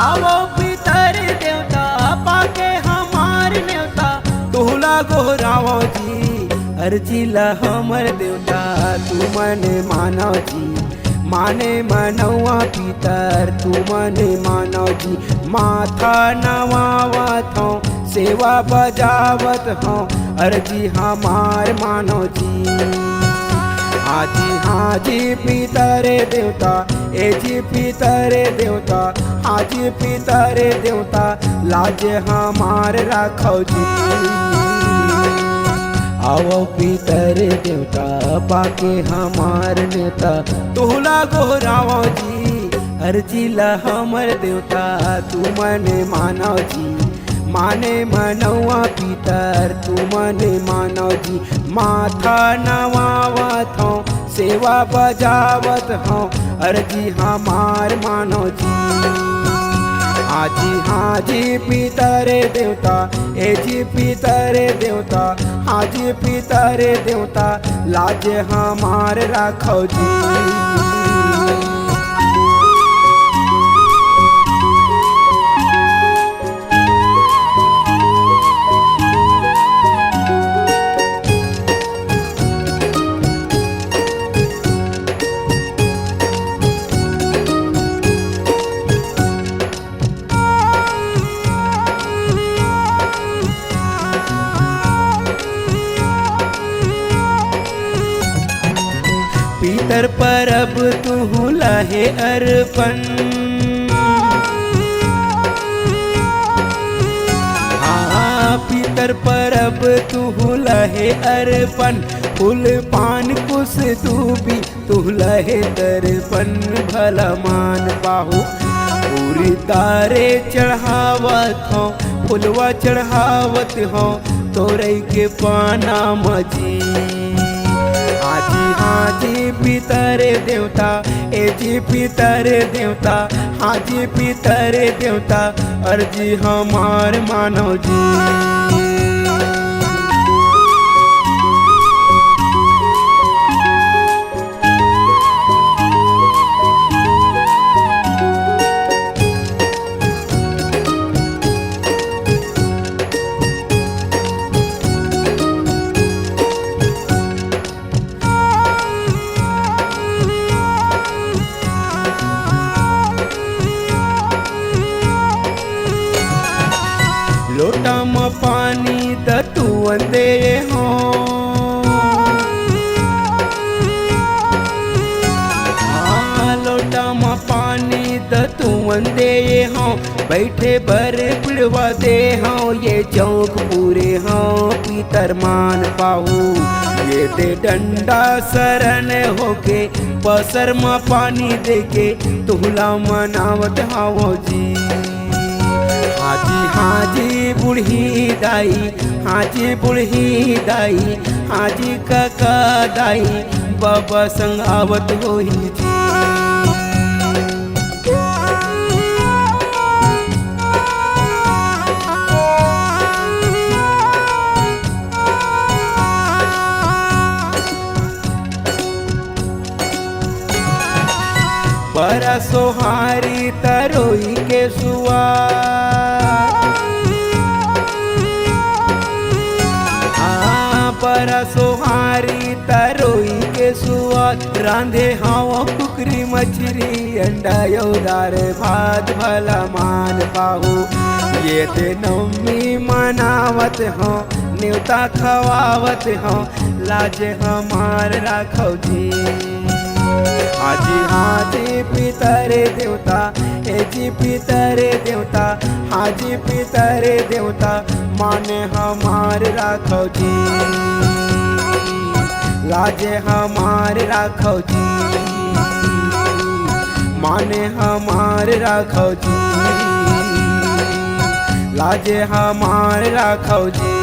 आवो पितर देवता पाके हमार नेवता तोहला गोहरावो जी अर्जीला हमर देवता तू मने मानव जी माने मनवा पितर तू मने मानव जी माथा नवावत हो सेवा बजावत हो अर्जी हमार मानव जी हाजी पितरे देवता ए जी पितरे देवता हाजी पितरे देवता लाज हमार राखो जी आवो पितरे देवता पाके हमार नेता तोहला गोहरावो जी अर्जीला हमर देवता तू मने मानव जी माने मनवा पितर तू मने मानव जी माथा नवावत हो सेवा बजावत हो अर्जी हमार मानव जी हाजी पितरे देवता ए जी पितरे देवता हाजी पितरे देवता लाज हमार राखो जी पितर परब तू लहे अर्पण पितर परब तू लहे अर्पण फूल पान कुश दूबी तू लहे दर्पण भला मान पाहु पूरी तारे चढ़ावत हो फुलवा चढ़ावत हो तोरे के पाना मजी हाजी पितरे देवता ए जी पितरे देवता हाजी पितरे देवता अर्जी हमार मानव जी लोटा में पानी दतुअन दे हो लोटा में पानी दतुअन दे हो बैठे बर पिड़वा दे हो ये चौक पूरे हो पितर मान पाहु ये दे डंडा शरण होके पसर में पानी देके तुहला मनावत हावो जी हाजी बुढ़ी दाई हाजी बुढ़ी दाई हाजी काका दाई बाबा संग आवत होई जी बड़ा सोहारी तरोई के सुआ बड़ा सोहारी तरोई के सुआद रांधे हाव कुकरी मछली अंडा योदार भात भला मान पाहु ये ते नवमी मनावत हो न्योता खवावत हो लाज हमार राखो जी हाजी पितरे देवता ए जी पितरे देवता हाजी पितरे देवता माने हमार राखो जी लाजे हमार राखो जी माने हमार राखो जी लाजे हमार राखो जी।